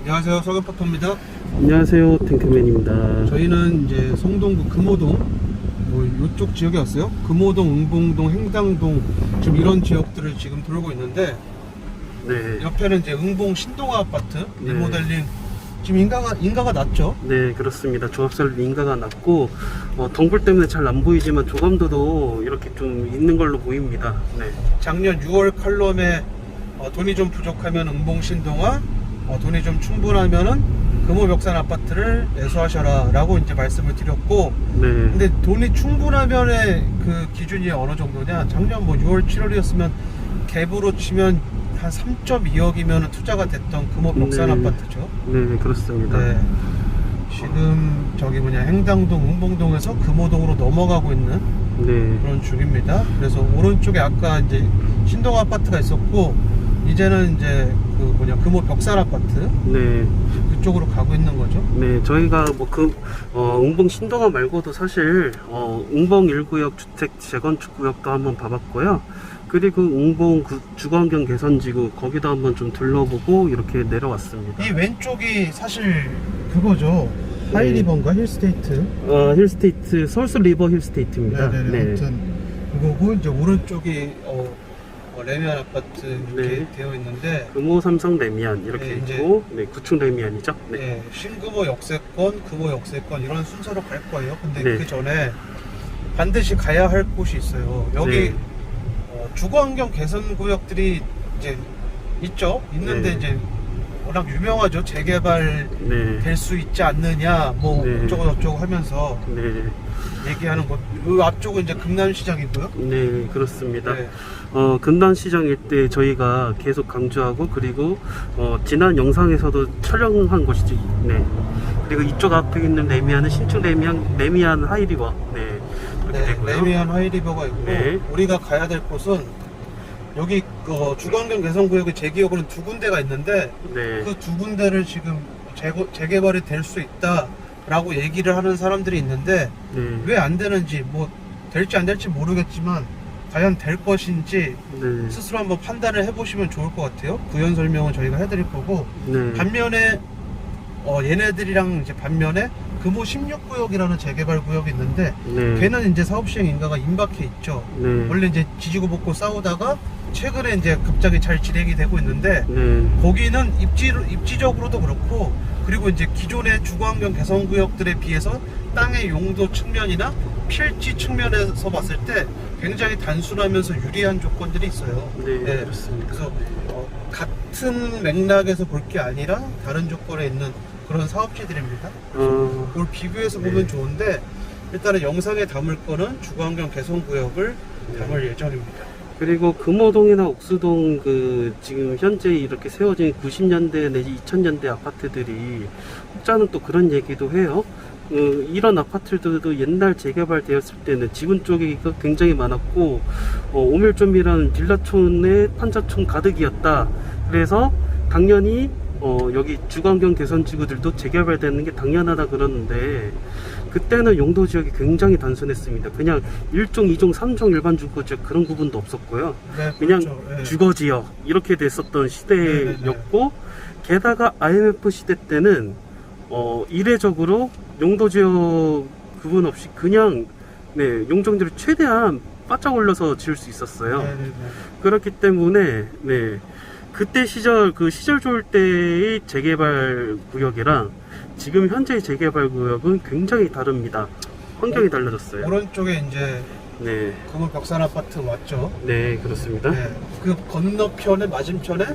안녕하세요, 서귀포터입니다. 안녕하세요, 탱크맨입니다. 저희는 이제 성동구 금호동 뭐 이쪽 지역에 왔어요. 금호동, 응봉동, 행당동 지금 이런 지역들을 지금 돌고 있는데, 네, 옆에는 이제 응봉 신동아 아파트 네. 리모델링 지금 인가가 났죠. 네, 그렇습니다. 조합설 인가가 났고 덩굴 때문에 잘 안 보이지만 조감도도 이렇게 좀 있는 걸로 보입니다. 네, 작년 6월 칼럼에 돈이 좀 부족하면 응봉 신동아, 돈이 좀 충분하면은 금호 벽산 아파트를 매수하셔라 라고 이제 말씀을 드렸고, 네, 근데 돈이 충분하면의 그 기준이 어느 정도냐, 작년 뭐 6월 7월이었으면 갭으로 치면 한 3.2억이면 투자가 됐던 금호 벽산 네. 아파트죠. 네, 그렇습니다. 네. 지금 저기 행당동, 응봉동에서 금호동으로 넘어가고 있는 네, 그런 중입니다. 그래서 오른쪽에 아까 이제 신동 아파트가 있었고, 이제는 이제 금호 벽산 아파트 네, 그쪽으로 가고 있는 거죠. 네, 저희가 응봉 신동아 말고도 사실 응봉 1구역 주택 재건축 구역도 한번 봐봤고요. 그리고 응봉 주거환경 개선지구 거기도 한번 좀 둘러보고 이렇게 내려왔습니다. 이 왼쪽이 사실 그거죠. 하이리버인가 힐스테이트. 힐스테이트, 서울스 리버 힐스테이트입니다. 네네. 네. 아무튼 그거고, 이제 오른쪽이 레미안 아파트 이렇게 네. 되어 있는데, 금호 삼성 레미안 이렇게 네, 이제 있고, 네, 구충 레미안이죠. 네. 네, 신금호 역세권, 금호 역세권 이런 순서로 갈 거예요. 근데 네. 그 전에 반드시 가야 할 곳이 있어요. 여기 네. 주거환경 개선 구역들이 이제 있는데, 네. 이제 워낙 유명하죠. 재개발 네. 될 수 있지 않느냐, 뭐 네. 어쩌고 저쩌고 하면서 네. 얘기하는 곳. 이 앞쪽은 이제 금남시장이고요. 네, 그렇습니다. 네. 금단시장일 때 저희가 계속 강조하고, 그리고 지난 영상에서도 촬영한 곳이죠. 네. 그리고 이쪽 앞에 있는 레미안은 신축 레미안 하이리버. 네. 이렇게 네, 되고요. 레미안 하이리버가 있고, 네. 우리가 가야 될 곳은 여기 주거환경 개선구역의 제 기억으로는 두 군데가 있는데, 네. 그 두 군데를 지금 재개발이 될 수 있다라고 얘기를 하는 사람들이 있는데, 네. 왜 안 되는지, 뭐 될지 안 될지 모르겠지만 과연 될 것인지 네. 스스로 한번 판단을 해보시면 좋을 것 같아요. 부연 설명은 저희가 해드릴 거고, 네. 반면에 얘네들이랑 이제 반면에 금호 16구역이라는 재개발 구역이 있는데, 네. 걔는 이제 사업시행 인가가 임박해 있죠. 네. 원래 이제 지지고 볶고 싸우다가 최근에 이제 갑자기 잘 진행이 되고 있는데, 네. 거기는 입지적으로도 그렇고, 그리고 이제 기존의 주거환경 개선구역들에 비해서 땅의 용도 측면이나 필지 측면에서 봤을 때 굉장히 단순하면서 유리한 조건들이 있어요. 네, 그렇습니다. 그래서 같은 맥락에서 볼 게 아니라 다른 조건에 있는 그런 사업지들입니다. 그걸 비교해서 보면 네. 좋은데, 일단은 영상에 담을 거는 주거환경 개선구역을 담을 예정입니다. 그리고 금호동이나 옥수동 지금 현재 이렇게 세워진 90년대 내지 2000년대 아파트들이 혹자는 또 그런 얘기도 해요. 이런 아파트들도 옛날 재개발되었을 때는 지분 쪽이 굉장히 많았고, 오밀조밀한 빌라촌의 판자촌 가득이었다. 그래서 당연히 여기 주거환경 개선지구들도 재개발되는 게 당연하다 그러는데, 그때는 용도 지역이 굉장히 단순했습니다. 그냥 1종, 2종, 3종 일반 주거지역 그런 구분도 없었고요. 네, 그냥 그렇죠. 네. 주거지역 이렇게 됐었던 시대였고, 게다가 IMF 시대 때는 이례적으로 용도 지역 구분 없이 그냥 용적률을 최대한 바짝 올려서 지을 수 있었어요. 네, 네, 네. 그렇기 때문에 그때 시절 좋을 때의 재개발 구역이랑 지금 현재의 재개발 구역은 굉장히 다릅니다. 환경이 달라졌어요. 오른쪽에 이제 네, 금호 벽산 아파트 왔죠. 네, 그렇습니다. 네. 그 건너편에 맞은편에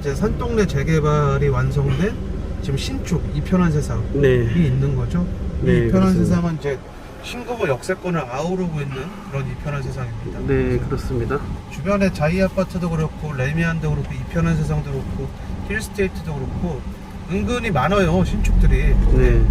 이제 산동네 재개발이 완성된 지금 신축 이편한 세상이 네, 있는 거죠. 네, 이 이편한 그렇습니다. 세상은 이제 신금호 역세권을 아우르고 있는 그런 이편한 세상입니다. 네, 그렇습니다. 주변에 자이 아파트도 그렇고, 레미안도 그렇고, 이편한 세상도 그렇고, 힐스테이트도 그렇고 은근히 많아요, 신축들이. 네,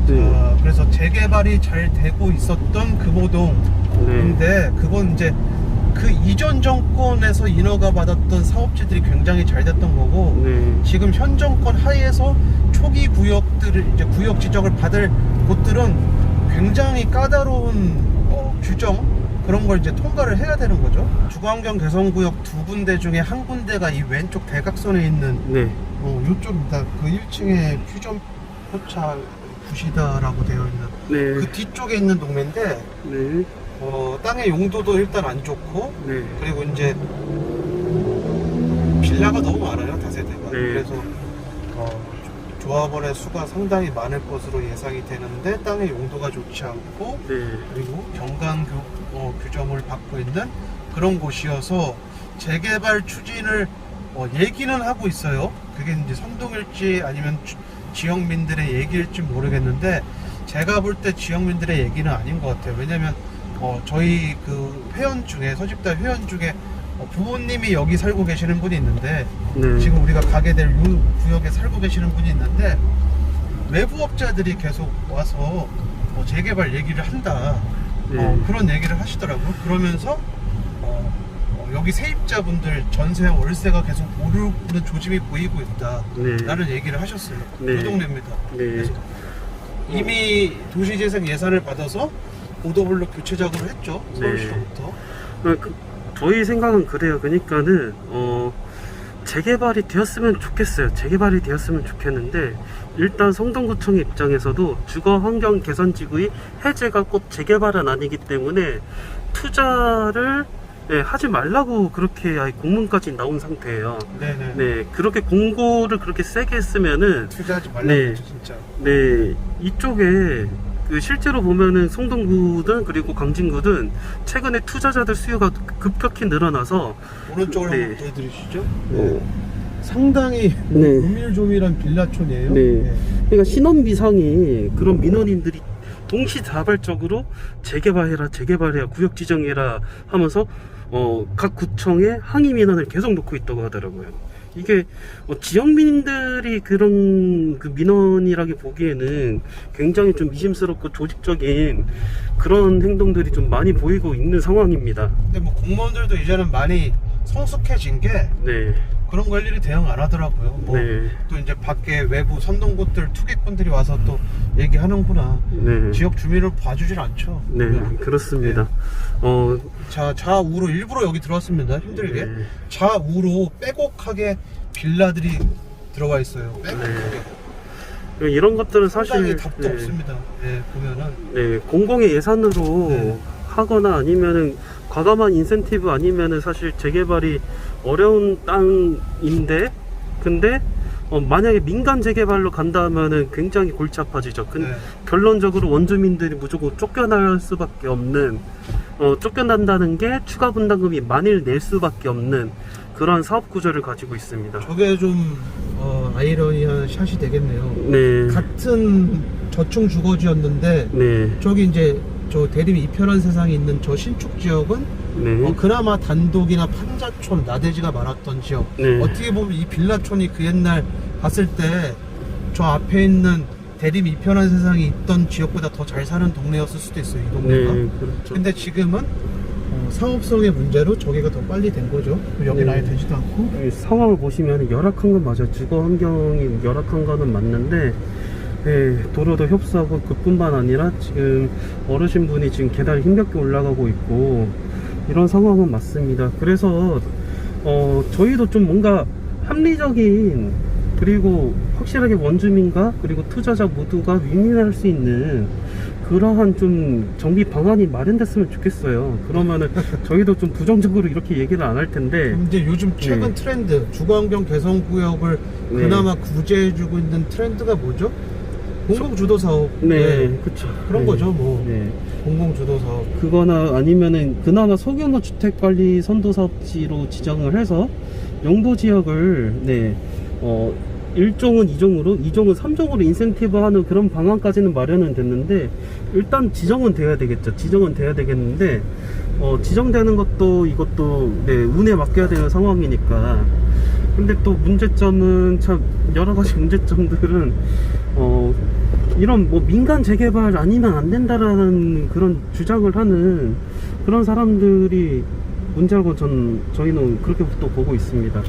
네, 그래서 재개발이 잘 되고 있었던 금호동인데, 네, 그건 이제 그 이전 정권에서 인허가 받았던 사업지들이 굉장히 잘 됐던 거고, 네, 지금 현 정권 하에서 초기 구역들을 이제 구역 지정을 받을 곳들은 굉장히 까다로운 규정, 그런 걸 이제 통과를 해야 되는 거죠. 주거환경 개선구역 두 군데 중에 한 군데가 이 왼쪽 대각선에 있는 네. 이쪽입니다. 그 1층에 퓨전 포차 구시다라고 되어 있는 네. 그 뒤쪽에 있는 동네인데 네. 땅의 용도도 일단 안 좋고 네. 그리고 이제 빌라가 너무 많아요, 다세대가. 네. 그래서 조합원의 수가 상당히 많을 것으로 예상이 되는데 땅의 용도가 좋지 않고 네. 그리고 경관 규정을 받고 있는 그런 곳이어서 재개발 추진을 얘기는 하고 있어요. 그게 이제 선동일지 아니면 지역민들의 얘기일지 모르겠는데 제가 볼 때 지역민들의 얘기는 아닌 것 같아요. 왜냐면 저희 그 회원 중에 서집다 회원 중에 부모님이 여기 살고 계시는 분이 있는데 네. 지금 우리가 가게 될 이 구역에 살고 계시는 분이 있는데 외부 업자들이 계속 와서 재개발 얘기를 한다. 네. 그런 얘기를 하시더라고요. 그러면서 여기 세입자분들 전세 월세가 계속 오르는 조짐이 보이고 있다. 네. 라는 얘기를 하셨어요. 네. 그 동네입니다. 네. 그래서 이미 도시재생 예산을 받아서 보도블록 교체작업을 했죠. 서울시로부터. 저희 생각은 그래요. 그러니까는 재개발이 되었으면 좋겠어요. 재개발이 되었으면 좋겠는데 일단 성동구청 입장에서도 주거환경 개선지구의 해제가 꼭 재개발은 아니기 때문에 투자를 하지 말라고 그렇게 아예 공문까지 나온 상태예요. 네네. 네, 그렇게 공고를 그렇게 세게 했으면은 투자하지 말라고 네. 했죠, 진짜. 네, 이쪽에 실제로 보면은 성동구든 그리고 광진구든 최근에 투자자들 수요가 급격히 늘어나서 오른쪽으로 네. 한번 보여드리시죠. 상당히 네. 오밀조밀한 빌라촌이에요. 네. 그러니까 신혼비상이 그런 민원인들이 동시다발적으로 재개발해라 구역 지정해라 하면서 각 구청에 항의 민원을 계속 놓고 있다고 하더라고요. 이게 지역민들이 그런 그 민원이라기 보기에는 굉장히 좀 미심스럽고 조직적인 그런 행동들이 좀 많이 보이고 있는 상황입니다. 근데 뭐 공무원들도 이제는 많이 성숙해진 게 네. 그런 거 일일이 대응 안 하더라고요. 뭐 네. 또 이제 밖에 외부 선동곳들 투기꾼들이 와서 또 얘기하는구나. 네. 지역 주민을 봐주질 않죠. 네, 보면은. 그렇습니다. 좌우로 일부러 여기 들어왔습니다. 힘들게. 네. 좌우로 빼곡하게 빌라들이 들어와 있어요. 빼곡하게. 이런 것들은 상당히 사실 답도 없습니다. 네, 보면은. 네, 공공의 예산으로 네. 하거나 아니면은 과감한 인센티브 아니면은 사실 재개발이 어려운 땅인데 근데 만약에 민간 재개발로 간다면은 굉장히 골치 아파지죠. 네. 결론적으로 원주민들이 무조건 쫓겨날 수밖에 없는 쫓겨난다는 게 추가 분담금이 만일 낼 수밖에 없는 그런 사업 구조를 가지고 있습니다. 저게 좀 아이러니한 샷이 되겠네요. 네. 같은 저층 주거지였는데 네. 저기 이제 저 대림 이편한 세상에 있는 저 신축 지역은 네. 그나마 단독이나 판자촌, 나대지가 많았던 지역. 네. 어떻게 보면 이 빌라촌이 그 옛날 봤을 때 저 앞에 있는 대림 이편한 세상에 있던 지역보다 더 잘 사는 동네였을 수도 있어요, 이 동네가. 네, 그렇죠. 근데 지금은 상업성의 문제로 저기가 더 빨리 된 거죠. 여기는 네. 아예 되지도 않고. 상황을 보시면 열악한 건 맞아요. 주거 환경이 열악한 거는 맞는데 네, 도로도 협소하고 그뿐만 아니라 지금 어르신분이 지금 계단을 힘겹게 올라가고 있고 이런 상황은 맞습니다. 그래서 저희도 좀 뭔가 합리적인 그리고 확실하게 원주민과 그리고 투자자 모두가 윈윈할 수 있는 그러한 좀 정비 방안이 마련됐으면 좋겠어요. 그러면은 저희도 좀 부정적으로 이렇게 얘기를 안 할 텐데 근데 요즘 최근 네. 트렌드 주거환경 개선구역을 네. 그나마 구제해주고 있는 트렌드가 뭐죠? 공공주도사업. 네, 그쵸. 그런 네. 거죠, 뭐. 네. 공공주도사업. 그거나 아니면은 그나마 소규모 주택관리 선도사업지로 지정을 해서 용도 지역을 일종은 2종으로 2종은 3종으로 인센티브 하는 그런 방안까지는 마련은 됐는데 일단 지정은 돼야 되겠죠. 지정은 돼야 되겠는데 지정되는 것도 이것도 운에 맡겨야 되는 상황이니까. 근데 또 문제점은 참 여러가지 문제점들은 이런 뭐 민간 재개발 아니면 안 된다라는 그런 주장을 하는 그런 사람들이 문제라고 저희는 그렇게 또 보고 있습니다.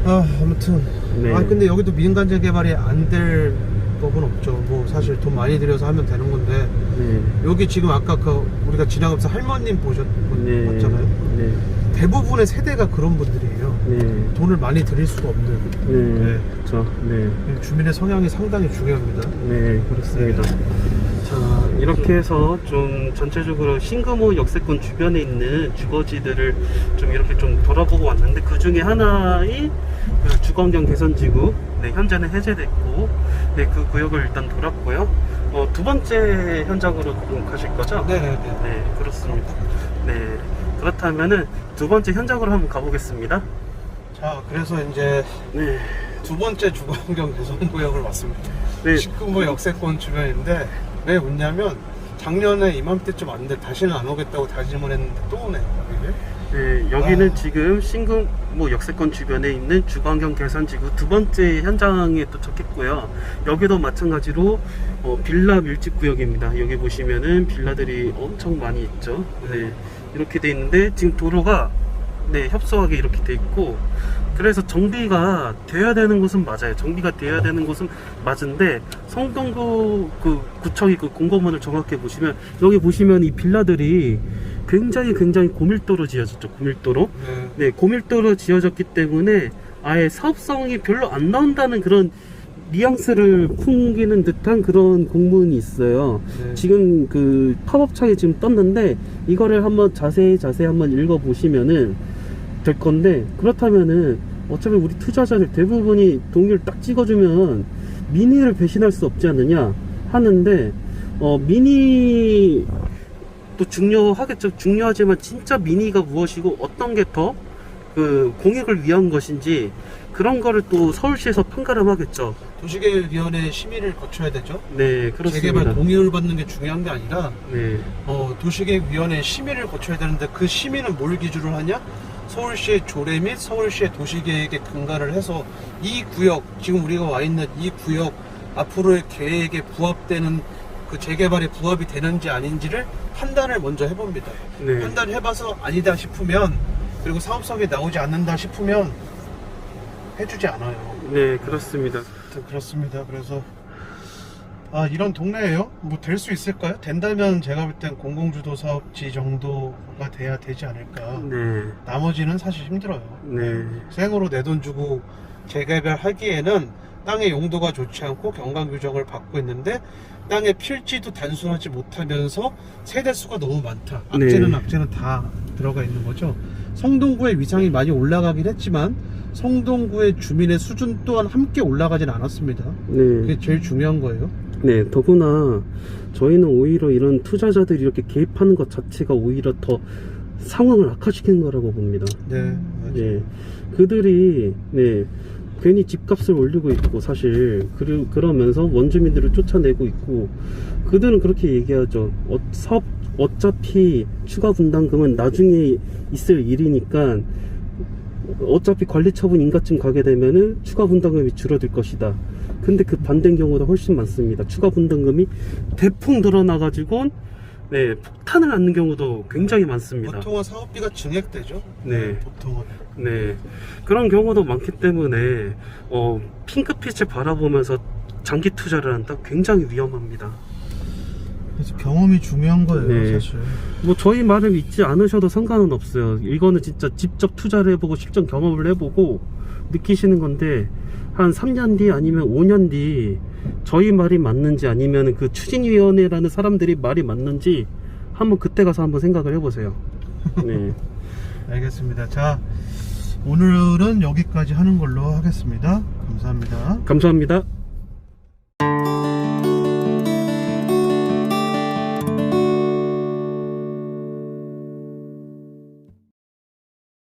아무튼 네. 근데 여기도 민간 재개발이 안 될 방법은 없죠. 뭐 사실 돈 많이 들여서 하면 되는 건데 네. 여기 지금 아까 그 우리가 지나가면서 할머님 봤잖아요. 네. 대부분의 세대가 그런 분들이에요. 네. 돈을 많이 들일 수가 없는. 네. 그렇죠. 네. 주민의 성향이 상당히 중요합니다. 네, 그렇습니다. 자, 이렇게 해서 좀 전체적으로 신금호 역세권 주변에 있는 주거지들을 좀 이렇게 좀 돌아보고 왔는데, 그 중에 하나의 그 주거환경 개선지구, 네, 현재는 해제됐고, 네, 그 구역을 일단 돌았고요. 두 번째 현장으로 좀 가실 거죠? 네네네. 네, 그렇습니다. 네, 그렇다면은 두 번째 현장으로 한번 가보겠습니다. 자, 그래서 이제 네, 두 번째 주거환경 개선구역을 왔습니다. 네. 신금호 역세권 주변인데 왜 왔냐면 작년에 이맘때쯤 왔는데 다시는 안 오겠다고 다짐을 했는데 또 오네요. 여기를. 네, 여기는 지금 신금호 역세권 주변에 있는 주거환경 개선지구 두 번째 현장에 도착했고요. 여기도 마찬가지로 빌라 밀집구역입니다. 여기 보시면은 빌라들이 엄청 많이 있죠. 네, 이렇게 돼 있는데 지금 도로가 네, 협소하게 이렇게 돼 있고, 그래서 정비가 돼야 되는 곳은 맞아요. 정비가 돼야 되는 곳은 맞은데, 성동구 그 구청이 그 공고문을 정확히 보시면, 여기 보시면 이 빌라들이 굉장히 고밀도로 지어졌죠. 고밀도로. 네, 고밀도로 지어졌기 때문에 아예 사업성이 별로 안 나온다는 그런 뉘앙스를 풍기는 듯한 그런 공문이 있어요. 네. 지금 그 팝업창에 지금 떴는데, 이거를 한번 자세히 한번 읽어 보시면은 될 건데, 그렇다면은 어차피 우리 투자자들 대부분이 동의를 딱 찍어주면 미니를 배신할 수 없지 않느냐 하는데, 미니도 중요하겠죠. 중요하지만 진짜 미니가 무엇이고 어떤 게 더 그 공익을 위한 것인지, 그런 거를 또 서울시에서 판가름 하겠죠. 도시계획위원회 심의를 거쳐야 되죠. 네, 그렇습니다. 재개발 동의를 받는 게 중요한 게 아니라 네, 도시계획위원회 심의를 거쳐야 되는데, 그 심의는 뭘 기준으로 하냐? 서울시의 조례 및 서울시의 도시계획에 근거를 해서 이 구역, 지금 우리가 와 있는 이 구역 앞으로의 계획에 부합되는, 그 재개발에 부합이 되는지 아닌지를 판단을 먼저 해봅니다. 네. 판단을 해봐서 아니다 싶으면, 그리고 사업성이 나오지 않는다 싶으면 해주지 않아요. 네, 그렇습니다. 그렇습니다. 그래서 이런 동네예요. 뭐 될 수 있을까요? 된다면 제가 볼 땐 공공주도 사업지 정도가 돼야 되지 않을까. 네, 나머지는 사실 힘들어요. 네, 생으로 내 돈 주고 재개발하기에는 땅의 용도가 좋지 않고 경관 규정을 받고 있는데, 땅의 필지도 단순하지 못하면서 세대수가 너무 많다. 악재는 다 들어가 있는 거죠. 성동구의 위상이 많이 올라가긴 했지만 성동구의 주민의 수준 또한 함께 올라가진 않았습니다. 네. 그게 제일 중요한 거예요. 네, 더구나 저희는 오히려 이런 투자자들이 이렇게 개입하는 것 자체가 오히려 더 상황을 악화시키는 거라고 봅니다. 네, 맞아요. 네, 그들이 괜히 집값을 올리고 있고, 사실 그러면서 원주민들을 쫓아내고 있고, 그들은 그렇게 얘기하죠. 어차피 추가 분담금은 나중에 있을 일이니까, 어차피 관리처분 인가증 가게 되면은 추가 분담금이 줄어들 것이다. 근데 그 반대인 경우도 훨씬 많습니다. 추가 분담금이 대폭 늘어나가지고 폭탄을 낳는 경우도 굉장히 많습니다. 보통은 사업비가 증액되죠. 네. 보통은. 네, 그런 경우도 많기 때문에 핑크빛을 바라보면서 장기 투자를 한다, 굉장히 위험합니다. 그래서 경험이 중요한 거예요. 네. 사실. 뭐 저희 말을 믿지 않으셔도 상관은 없어요. 이거는 진짜 직접 투자를 해보고 실전 경험을 해보고 느끼시는 건데, 한 3년 뒤 아니면 5년 뒤 저희 말이 맞는지 아니면 그 추진위원회라는 사람들이 말이 맞는지 한번 그때 가서 한번 생각을 해보세요. 네. 알겠습니다. 자, 오늘은 여기까지 하는 걸로 하겠습니다. 감사합니다. 감사합니다.